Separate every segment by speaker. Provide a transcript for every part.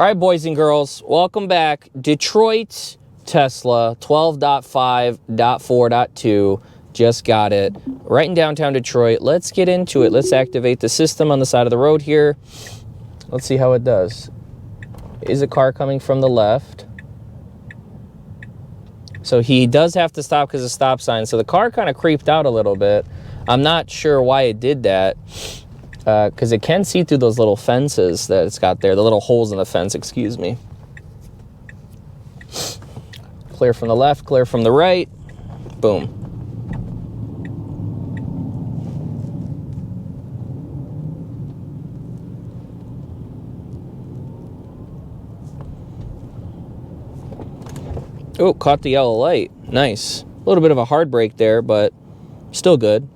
Speaker 1: All right, boys and girls, welcome back. Detroit Tesla 12.5.4.2. Just got it. Right in downtown Detroit. Let's get into it. Let's activate the system on the side of the road here. Let's see how it does. Is a car coming from the left? So he does have to stop because of stop sign. So the car kind of creeped out a little bit. I'm not sure why it did that. Because it can see through those little fences that it's got there, the little holes in the fence, excuse me. Clear from the left, clear from the right. Boom. Oh, caught the yellow light. Nice. A little bit of a hard brake there, but still good.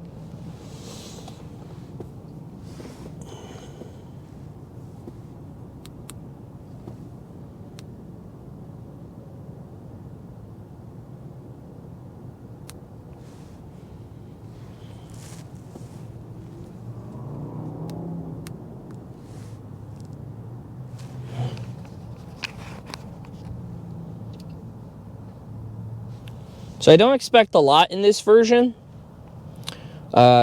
Speaker 1: So I don't expect a lot in this version,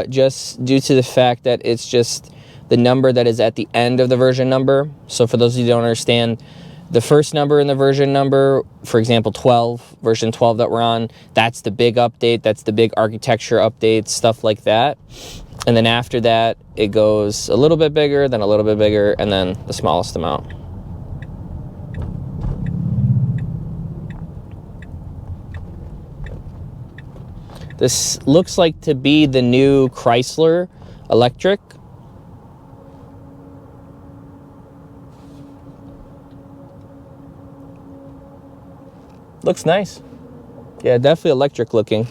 Speaker 1: just due to the fact that it's just the number that is at the end of the version number. So for those of you who don't understand, the first number in the version number, for example, 12, version 12 that we're on, that's the big update, that's the big architecture update, stuff like that. And then after that, it goes a little bit bigger, then a little bit bigger, and then the smallest amount. This looks like to be the new Chrysler electric. Looks nice. Yeah, definitely electric looking.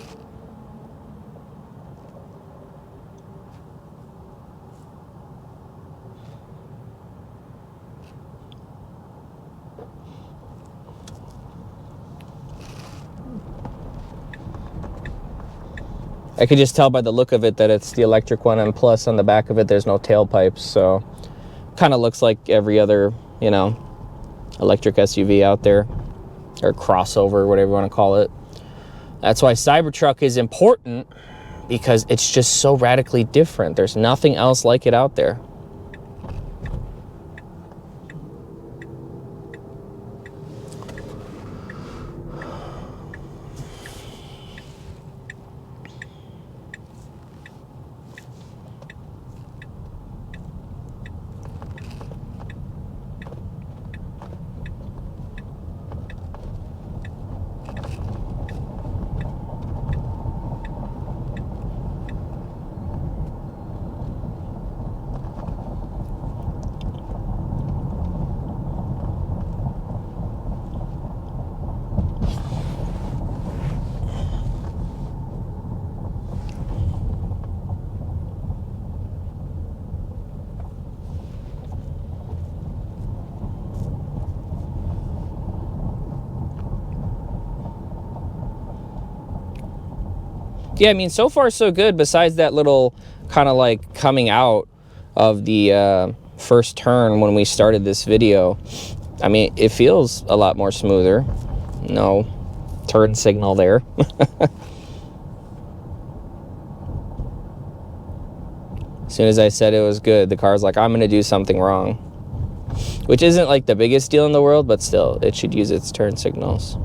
Speaker 1: I could just tell by the look of it that it's the electric one, and plus on the back of it there's no tailpipes, so kind of looks like every other, you know, electric SUV out there, or crossover, whatever you want to call it. That's why Cybertruck is important, because it's just so radically different. There's nothing else like it out there. Yeah, I mean, so far so good, besides that little kind of like coming out of the first turn when we started this video. I mean, it feels a lot more smoother. No turn signal there. As soon as I said it was good, the car's like, I'm going to do something wrong. Which isn't like the biggest deal in the world, but still, it should use its turn signals.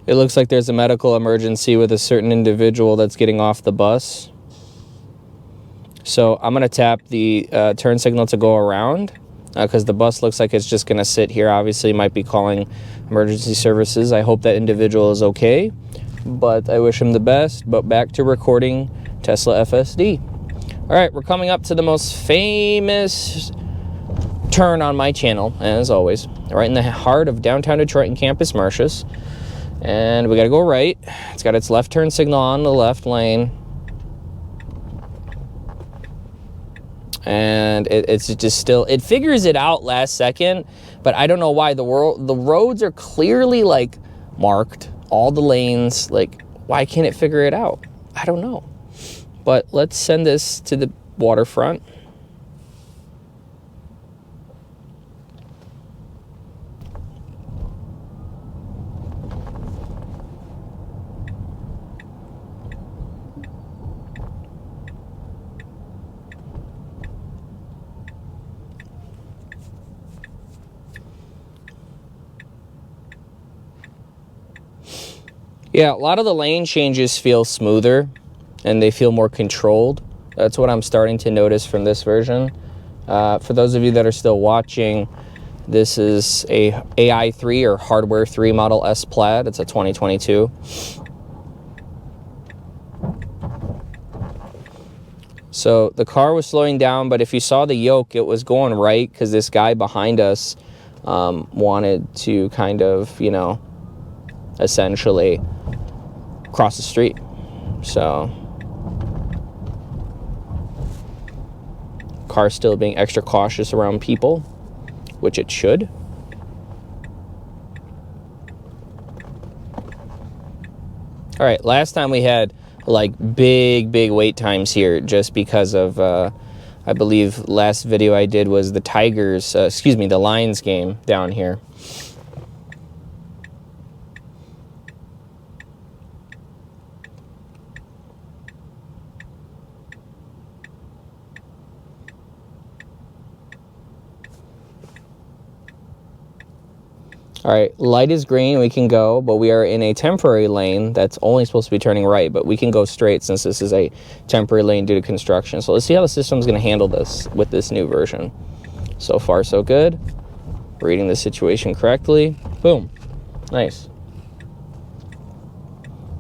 Speaker 1: It looks like there's a medical emergency with a certain individual that's getting off the bus. So I'm going to tap the turn signal to go around because the bus looks like it's just going to sit here. Obviously, might be calling emergency services. I hope that individual is okay, but I wish him the best. But back to recording Tesla FSD. All right, we're coming up to the most famous turn on my channel, as always, right in the heart of downtown Detroit and Campus Martius. And we got to go right. It's got its left turn signal on the left lane. And it's just still, it figures it out last second, but I don't know why. The roads are clearly like marked, all the lanes, like why can't it figure it out? I don't know. But let's send this to the waterfront. Yeah, a lot of the lane changes feel smoother and they feel more controlled. That's what I'm starting to notice from this version. For those of you that are still watching, this is a AI3 or Hardware 3 Model S Plaid. It's a 2022. So the car was slowing down, but if you saw the yoke, it was going right because this guy behind us wanted to kind of, you know, essentially cross the street. So car still being extra cautious around people, which it should. All right, last time we had like big wait times here just because of I believe last video I did was the Tigers, the Lions game down here. All right, light is green, we can go, but we are in a temporary lane that's only supposed to be turning right, but we can go straight since this is a temporary lane due to construction. So let's see how the system's gonna handle this with this new version. So far, so good. Reading the situation correctly. Boom, nice.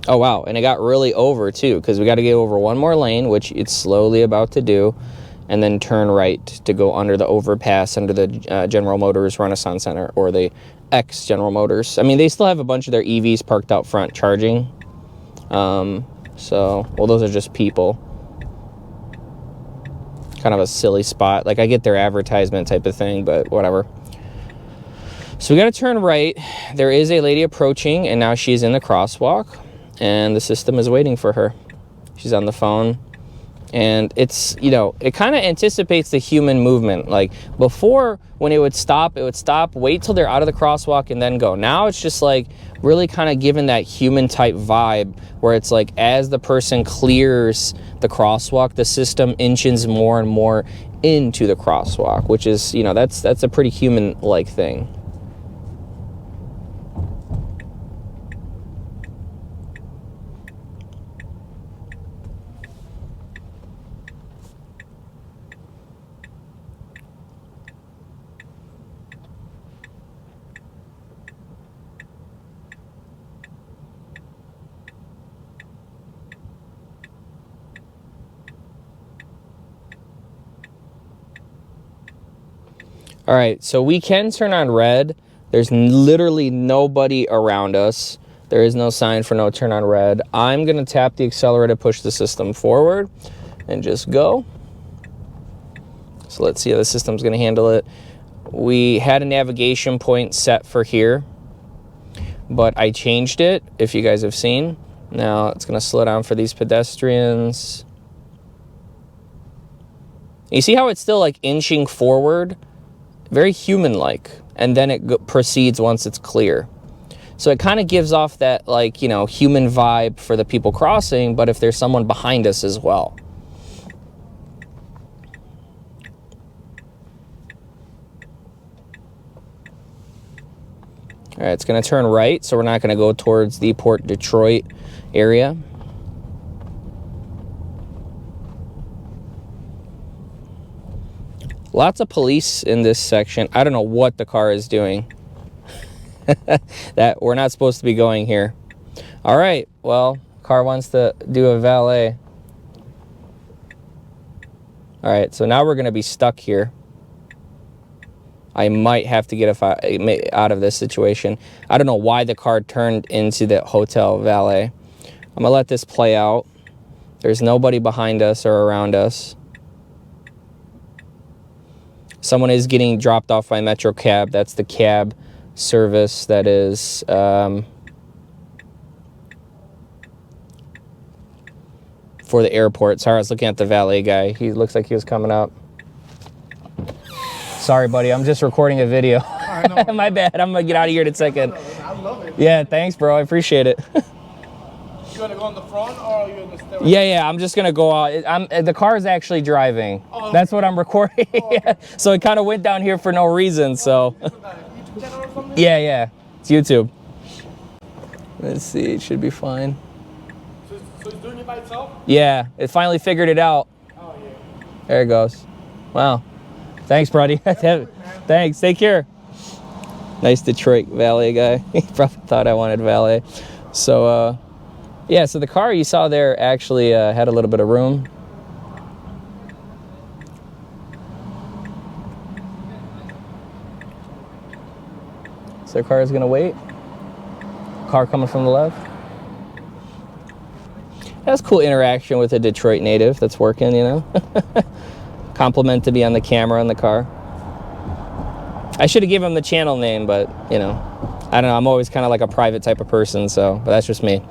Speaker 1: Oh wow, and it got really over too, because we gotta get over one more lane, which it's slowly about to do, and then turn right to go under the overpass under the General Motors Renaissance Center, or the ex-General Motors. I mean, they still have a bunch of their EVs parked out front charging. Well, those are just people. Kind of a silly spot. Like, I get their advertisement type of thing, but whatever. So we got to turn right. There is a lady approaching, and now she's in the crosswalk, and the system is waiting for her. She's on the phone. And it's, you know, it kind of anticipates the human movement. Like before, when it would stop, wait till they're out of the crosswalk and then go. Now it's just like really kind of given that human type vibe where it's like as the person clears the crosswalk, the system inches more and more into the crosswalk, which is, you know, that's a pretty human-like thing. All right, so we can turn on red. There's literally nobody around us. There is no sign for no turn on red. I'm gonna tap the accelerator, push the system forward, and just go. So let's see how the system's gonna handle it. We had a navigation point set for here, but I changed it, if you guys have seen. Now it's gonna slow down for these pedestrians. You see how it's still like inching forward? Very human-like, and then it proceeds once it's clear. So it kind of gives off that, like, you know, human vibe for the people crossing, but if there's someone behind us as well. All right, it's going to turn right, so we're not going to go towards the Port Detroit area. Lots of police in this section. I don't know what the car is doing. That we're not supposed to be going here. All right, well, car wants to do a valet. All right, so now we're going to be stuck here. I might have to get out of this situation. I don't know why the car turned into the hotel valet. I'm going to let this play out. There's nobody behind us or around us. Someone is getting dropped off by Metro Cab. That's the cab service that is for the airport. Sorry, I was looking at the valet guy. He looks like he was coming up. Sorry, buddy. I'm just recording a video. My bad. I'm going to get out of here in a second.
Speaker 2: I love it.
Speaker 1: Yeah, thanks, bro. I appreciate it.
Speaker 2: You want to go in the front or are you in the stairway?
Speaker 1: Yeah, I'm just going to go out. The car is actually driving. Oh, okay. That's what I'm recording. Oh, okay. So it kind of went down here for no reason, so.
Speaker 2: YouTube channel or something?
Speaker 1: Yeah. It's YouTube. Let's see. It should be fine.
Speaker 2: So it's doing it by itself?
Speaker 1: Yeah, it finally figured it out.
Speaker 2: Oh, yeah.
Speaker 1: There it goes. Wow. Thanks, buddy. Thanks. Take care. Nice Detroit valet guy. He probably thought I wanted valet. So, yeah, so the car you saw there actually had a little bit of room. So the car is going to wait. Car coming from the left. That's cool interaction with a Detroit native that's working, you know. Compliment to be on the camera in the car. I should have given him the channel name, but, you know, I don't know. I'm always kind of like a private type of person, so, but that's just me.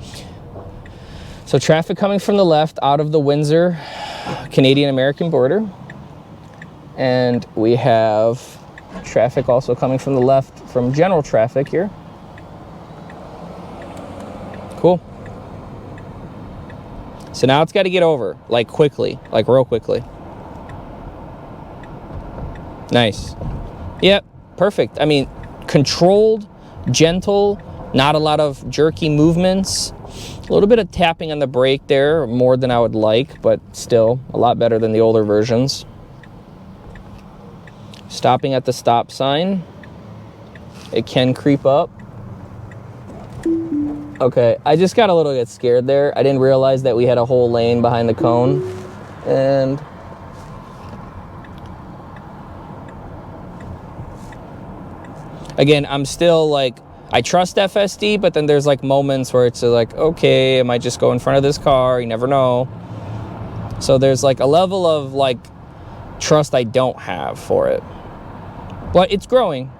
Speaker 1: So traffic coming from the left out of the Windsor Canadian-American border. And we have traffic also coming from the left from general traffic here. Cool. So now it's got to get over, like quickly, like real quickly. Nice. Yep, perfect. I mean, controlled, gentle, not a lot of jerky movements. A little bit of tapping on the brake there, more than I would like, but still a lot better than the older versions. Stopping at the stop sign. It can creep up. Okay, I just got a little bit scared there. I didn't realize that we had a whole lane behind the cone. And again, I'm still like, I trust FSD, but then there's like moments where it's like, okay, I might just go in front of this car? You never know. So there's like a level of like trust I don't have for it. But it's growing.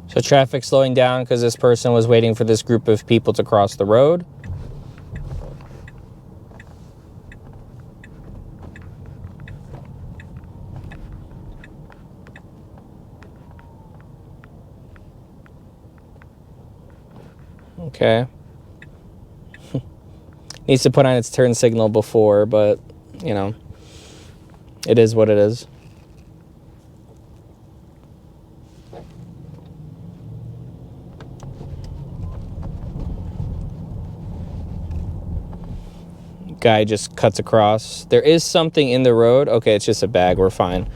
Speaker 1: So traffic slowing down because this person was waiting for this group of people to cross the road. Okay. Needs to put on its turn signal before, but, you know, it is what it is. guy just cuts across. There is something in the road. Okay, it's just a bag. We're fine.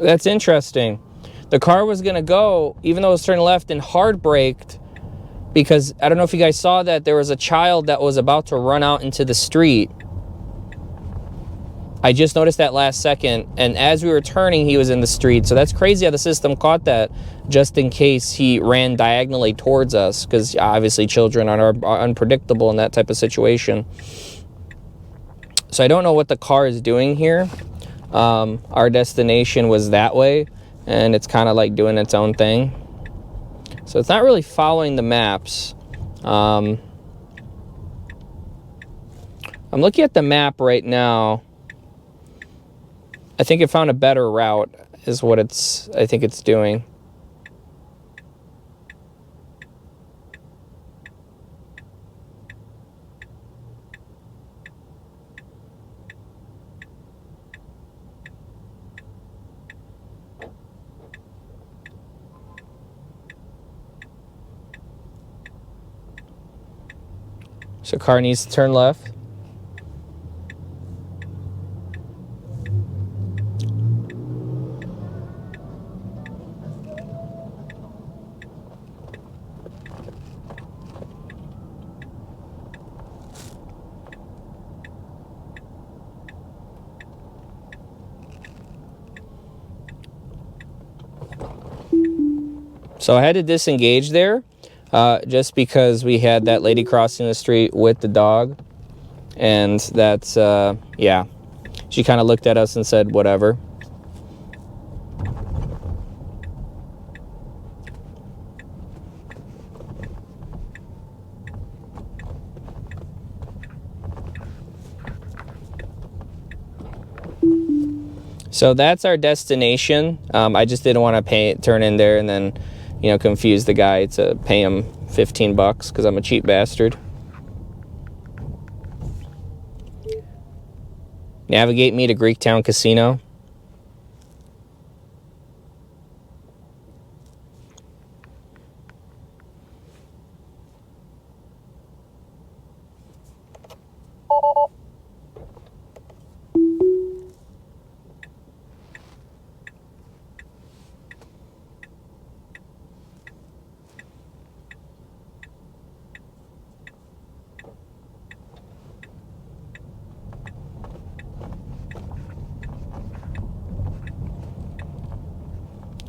Speaker 1: That's interesting. The car was going to go, even though it was turning left, and hard braked, because I don't know if you guys saw that there was a child that was about to run out into the street. I just noticed that last second, and as we were turning, he was in the street. So that's crazy how the system caught that, just in case he ran diagonally towards us, because obviously children are unpredictable in that type of situation. So I don't know what the car is doing here. Our destination was that way, and it's kind of like doing its own thing. So it's not really following the maps. I'm looking at the map right now. I think it found a better route, is what I think it's doing. So car needs to turn left. So I had to disengage there, just because we had that lady crossing the street with the dog. And that's, yeah. She kind of looked at us and said, whatever. So that's our destination. I just didn't want to turn in there and then, you know, confuse the guy to pay him 15 bucks because I'm a cheap bastard. Navigate me to Greektown Casino.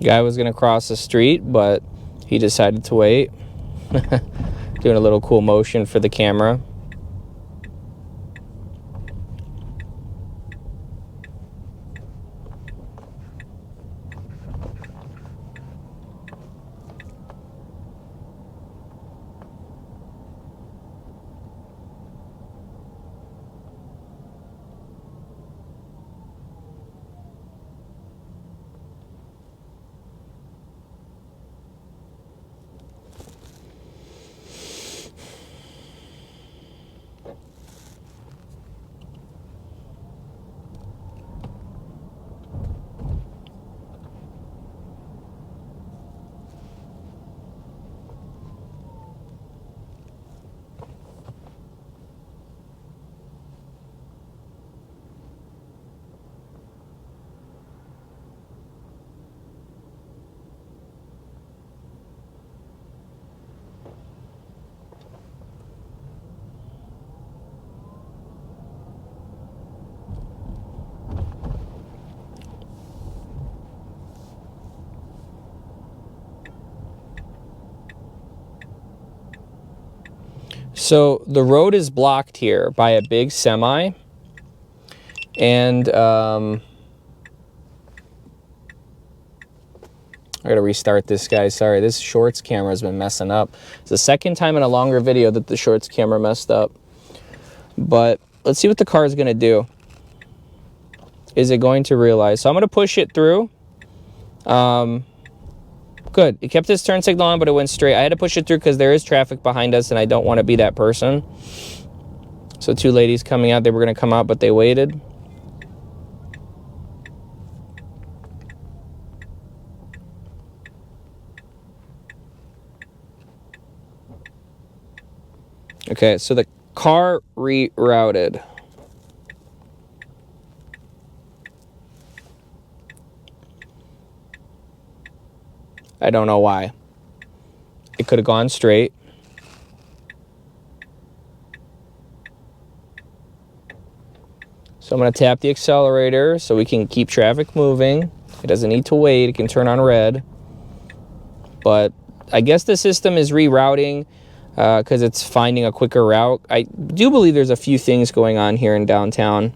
Speaker 1: Guy was gonna cross the street, but he decided to wait. Doing a little cool motion for the camera. So the road is blocked here by a big semi, and all gotta restart this, guys. Sorry, this shorts camera has been messing up. It's the second time in a longer video that the shorts camera messed up. But let's see what the car is gonna do. Is it going to realize? So I'm gonna push it through. Good. It kept its turn signal on, but it went straight. I had to push it through because there is traffic behind us, and I don't want to be that person. So two ladies coming out. They were gonna come out, but they waited. Okay, so the car rerouted. I don't know why. It could have gone straight. So I'm going to tap the accelerator so we can keep traffic moving. It doesn't need to wait. It can turn on red. But I guess the system is rerouting because it's finding a quicker route. I do believe there's a few things going on here in downtown.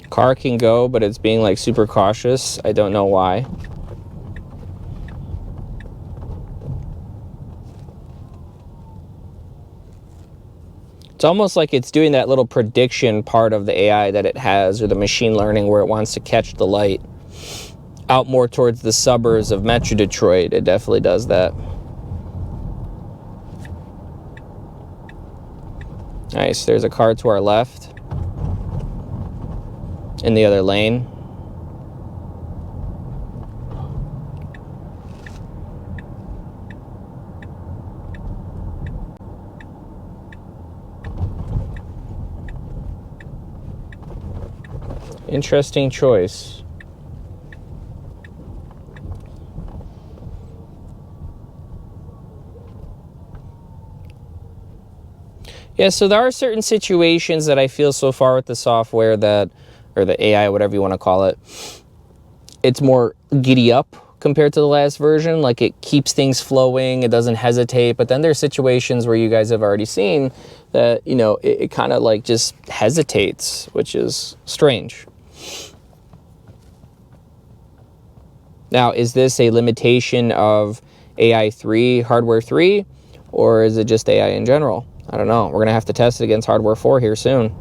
Speaker 1: Car can go, but it's being like super cautious. I don't know why. It's almost like it's doing that little prediction part of the AI that it has, or the machine learning, where it wants to catch the light out more towards the suburbs of Metro Detroit. It definitely does that. Nice. There's a car to our left in the other lane. Interesting choice. Yeah, so there are certain situations that I feel so far with the software that, or the AI, whatever you want to call it, it's more giddy up compared to the last version. Like, it keeps things flowing, it doesn't hesitate. But then there's situations where you guys have already seen that, you know, it kind of like just hesitates, which is strange. Now, is this a limitation of AI 3, hardware 3, or is it just AI in general? I don't know. We're going to have to test it against hardware 4 here soon.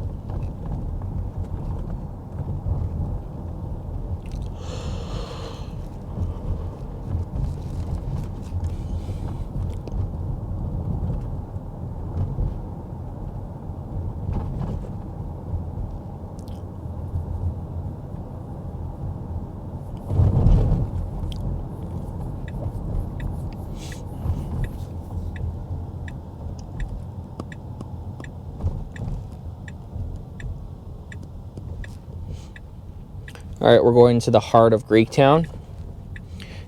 Speaker 1: All right, we're going to the heart of Greektown,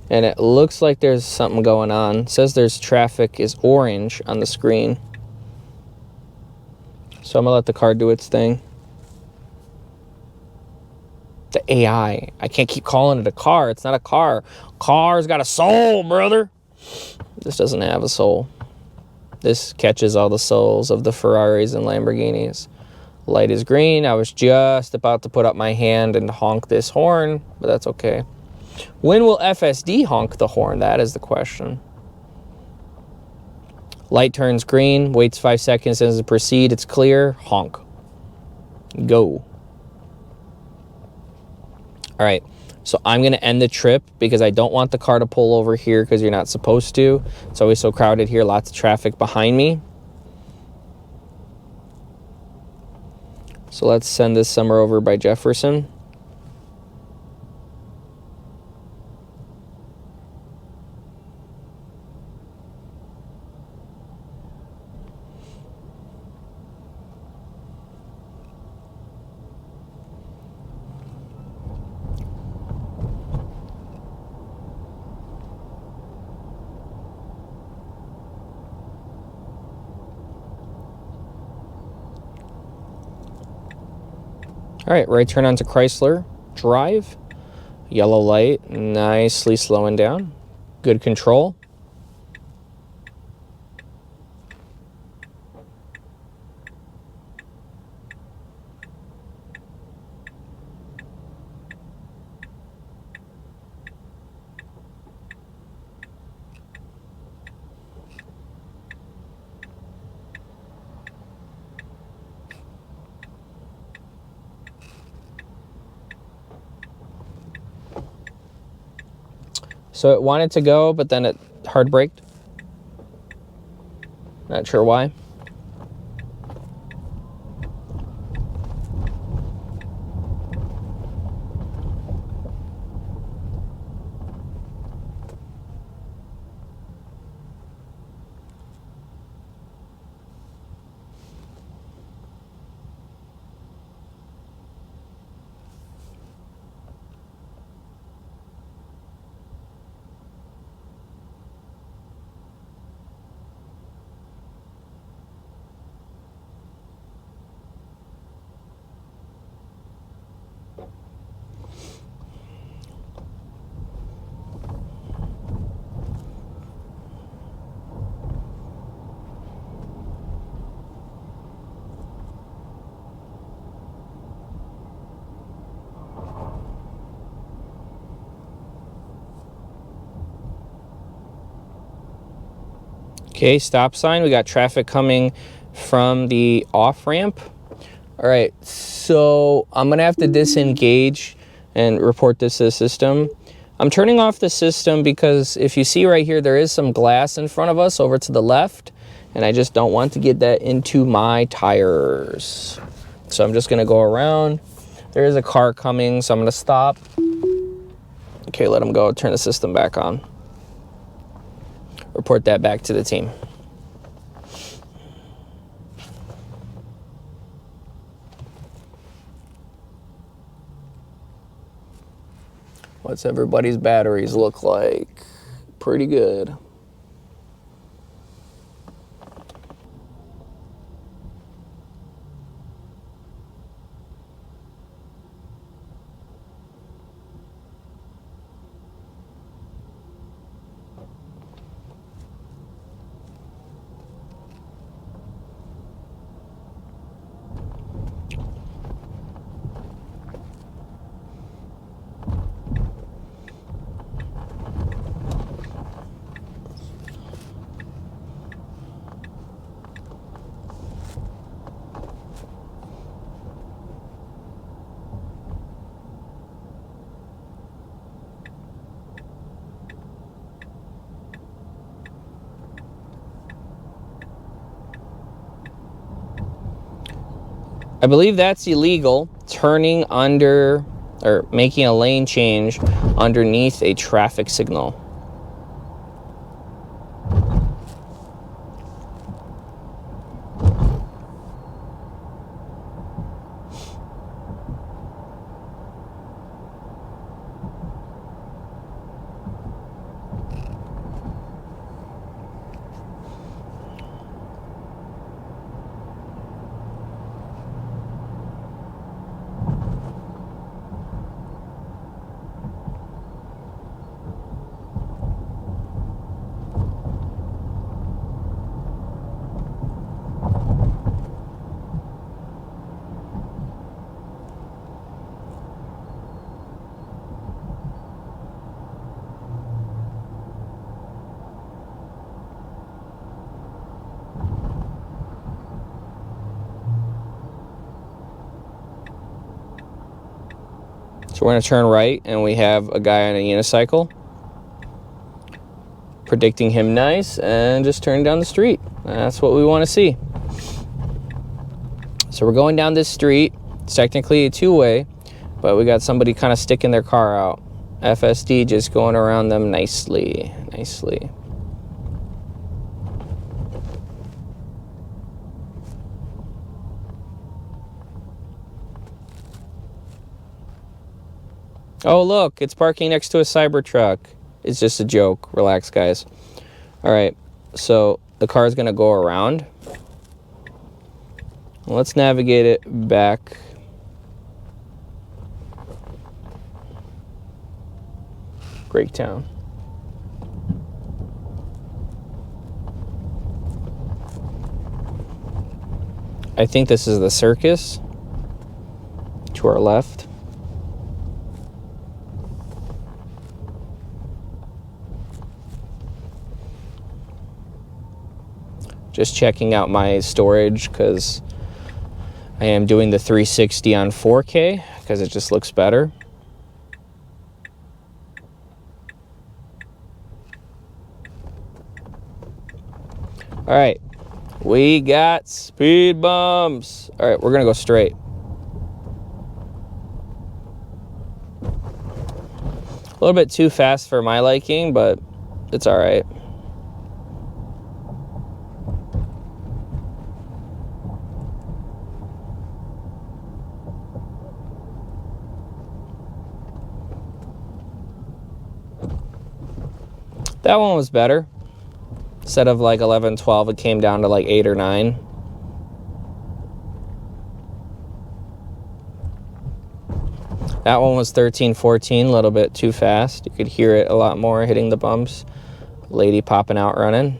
Speaker 1: and it looks like there's something going on. It says there's traffic is orange on the screen. So I'm gonna let the car do its thing. The AI. I can't keep calling it a car. It's not a car. Car's got a soul, brother. This doesn't have a soul. This catches all the souls of the Ferraris and Lamborghinis. Light is green. I was just about to put up my hand and honk this horn, but that's okay. When will FSD honk the horn? That is the question. Light turns green, waits 5 seconds, as it proceed, it's clear, honk. Go. All right, so I'm gonna end the trip because I don't want the car to pull over here because you're not supposed to. It's always so crowded here, lots of traffic behind me. So let's send this somewhere over by Jefferson. All right, right turn onto Chrysler Drive. Yellow light, nicely slowing down. Good control. So it wanted to go, but then it hard braked. Not sure why. Okay, stop sign. We got traffic coming from the off ramp. All right, so I'm gonna have to disengage and report this to the system. I'm turning off the system because if you see right here, there is some glass in front of us over to the left, and I just don't want to get that into my tires. So I'm just gonna go around. There is a car coming, so I'm gonna stop. Okay, let him go, turn the system back on. Report that back to the team. What's everybody's batteries look like? Pretty good. I believe that's illegal, turning under or making a lane change underneath a traffic signal. So we're going to turn right, and we have a guy on a unicycle. Predicting him nice, and just turn down the street. That's what we want to see. So we're going down this street. It's technically a two-way, but we got somebody kind of sticking their car out. FSD just going around them nicely. Oh, look, it's parking next to a Cybertruck. It's just a joke. Relax, guys. All right, so the car is going to go around. Let's navigate it back. Breakdown. I think this is the circus to our left. Just checking out my storage because I am doing the 360 on 4K because it just looks better. All right, we got speed bumps. All right, we're gonna go straight. A little bit too fast for my liking, but it's all right. That one was better. Instead of like 11, 12, it came down to like 8 or 9. That one was 13, 14, a little bit too fast. You could hear it a lot more hitting the bumps. Lady popping out running.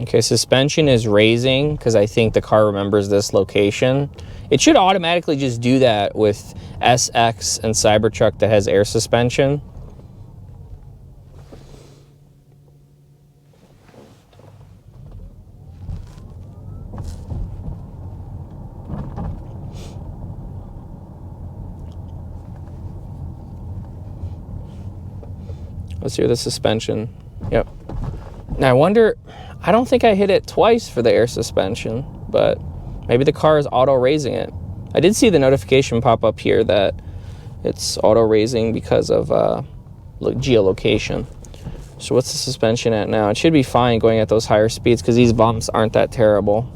Speaker 1: Okay, suspension is raising because I think the car remembers this location. It should automatically just do that with SX and Cybertruck that has air suspension. Let's hear the suspension. Yep. Now I wonder, I don't think I hit it twice for the air suspension, but maybe the car is auto raising it. I did see the notification pop up here that it's auto raising because of geolocation. So what's the suspension at now? It should be fine going at those higher speeds because these bumps aren't that terrible.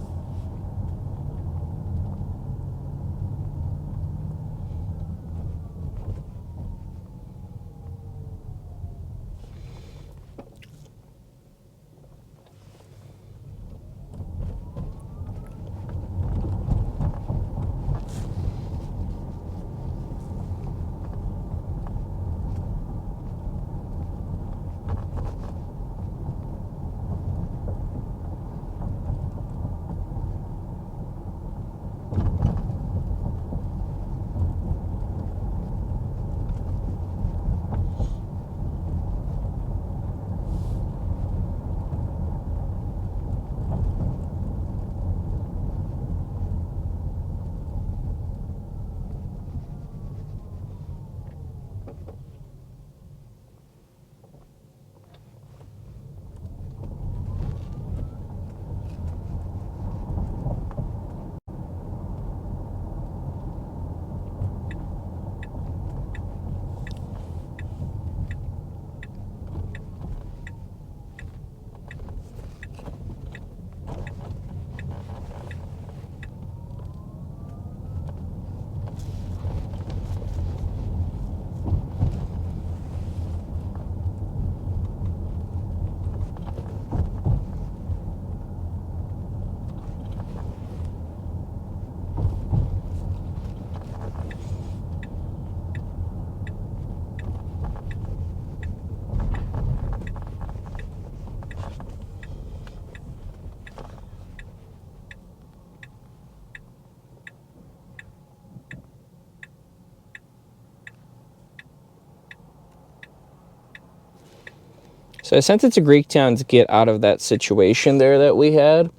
Speaker 1: So I sent it to Greektown to get out of that situation there that we had.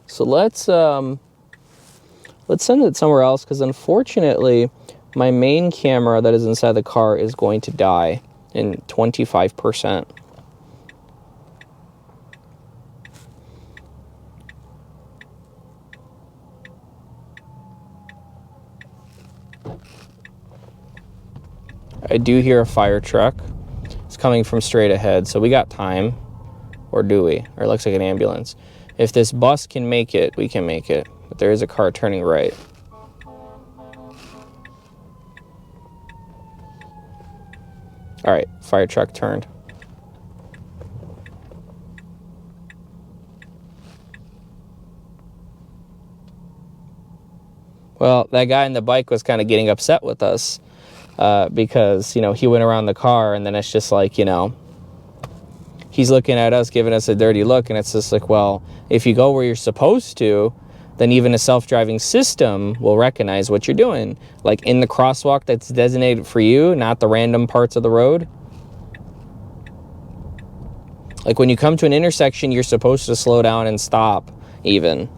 Speaker 1: So let's send it somewhere else, because unfortunately my main camera that is inside the car is going to die in 25%. I do hear a fire truck. It's coming from straight ahead, so we got time. Or do we? Or it looks like an ambulance. If this bus can make it, we can make it. But there is a car turning right. All right, fire truck turned. Well, that guy in the bike was kind of getting upset with us. Because, you know, he went around the car, and then it's just like, you know, he's looking at us, giving us a dirty look, and it's just like, well, if you go where you're supposed to, then even a self-driving system will recognize what you're doing. Like in the crosswalk that's designated for you, not the random parts of the road. Like when you come to an intersection, you're supposed to slow down and stop, even.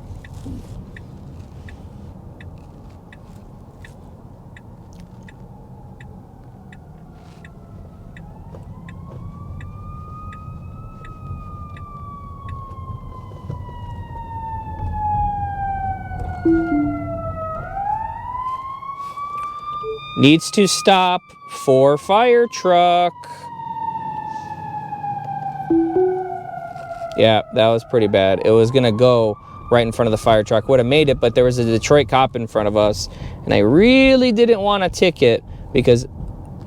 Speaker 1: Needs to stop for fire truck. Yeah, that was pretty bad. It was going to go right in front of the fire truck. Would have made it, but there was a Detroit cop in front of us. And I really didn't want a ticket because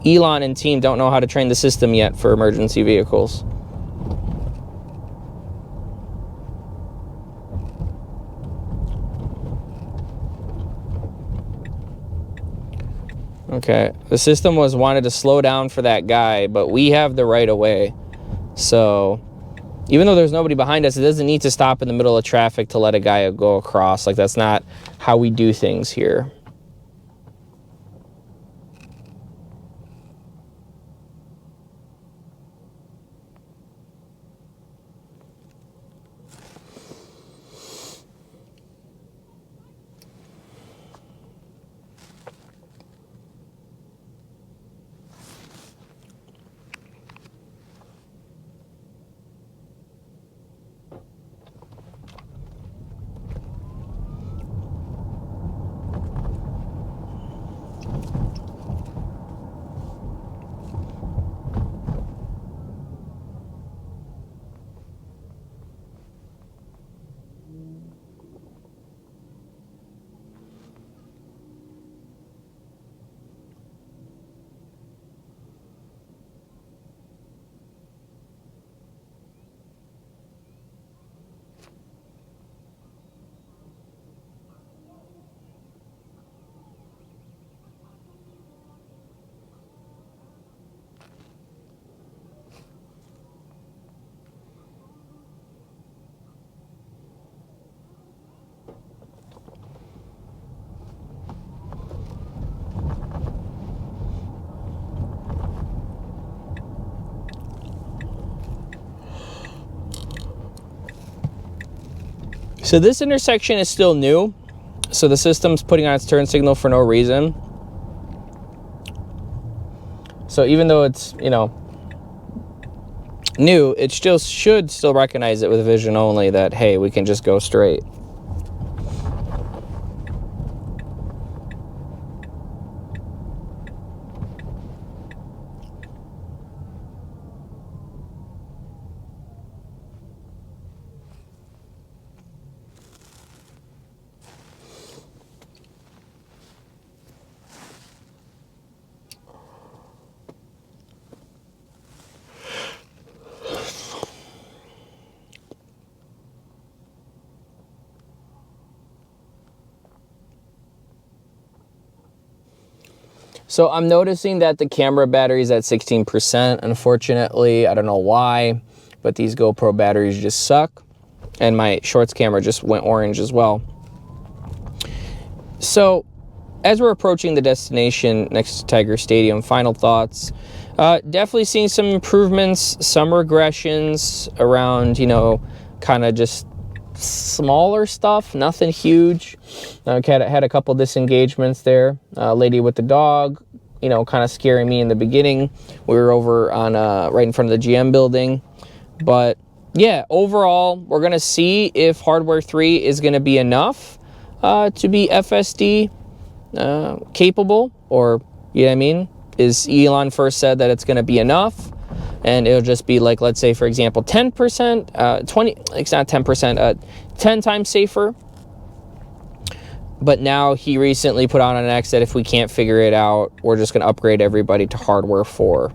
Speaker 1: Elon and team don't know how to train the system yet for emergency vehicles. Okay, the system wanted to slow down for that guy, but we have the right of way. So even though there's nobody behind us, it doesn't need to stop in the middle of traffic to let a guy go across. Like, that's not how we do things here. So this intersection is still new. So the system's putting on its turn signal for no reason. So even though it's, you know, new, it still should still recognize it with vision only that, hey, we can just go straight. So I'm noticing that the camera battery is at 16%. Unfortunately, I don't know why, but these GoPro batteries just suck. And my shorts camera just went orange as well. So as we're approaching the destination next to Tiger Stadium, final thoughts. Definitely seeing some improvements, some regressions around, you know, kind of just smaller stuff, nothing huge. Had a couple disengagements there. Lady with the dog, you know, kind of scaring me in the beginning. We were over on right in front of the GM building. But yeah, overall, we're going to see if hardware 3 is going to be enough to be FSD capable, or, you know what I mean? Is Elon first said that it's going to be enough, and it'll just be like, let's say, for example, 10%, 20, it's not 10%, 10 times safer. But now he recently put out on X that if we can't figure it out, we're just going to upgrade everybody to hardware 4.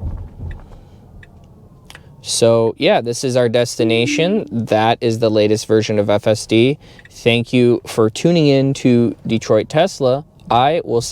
Speaker 1: So yeah, this is our destination. That is the latest version of FSD. Thank you for tuning in to Detroit Tesla. I will see